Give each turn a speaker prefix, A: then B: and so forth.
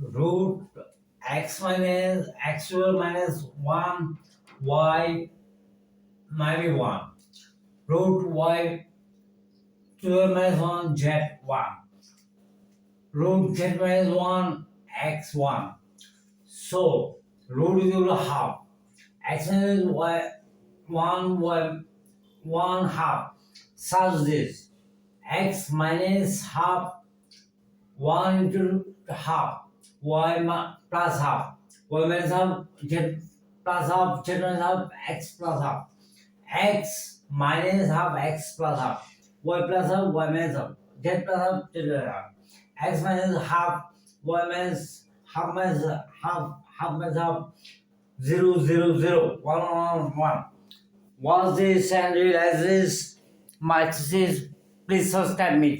A: root x minus x square minus 1 y minus 1 root y square minus 1 z 1 root z minus 1 x 1. So root is equal to half. X minus y 1 y 1 half. Such this x minus half 1 into half y plus half y minus half z plus half z minus half x plus half x minus half x plus half y plus half y minus half z plus half z minus half x minus half y minus half minus half minus half 0 0 0 1 1 1. Watch this and realize this. My thesis. Please subscribe me.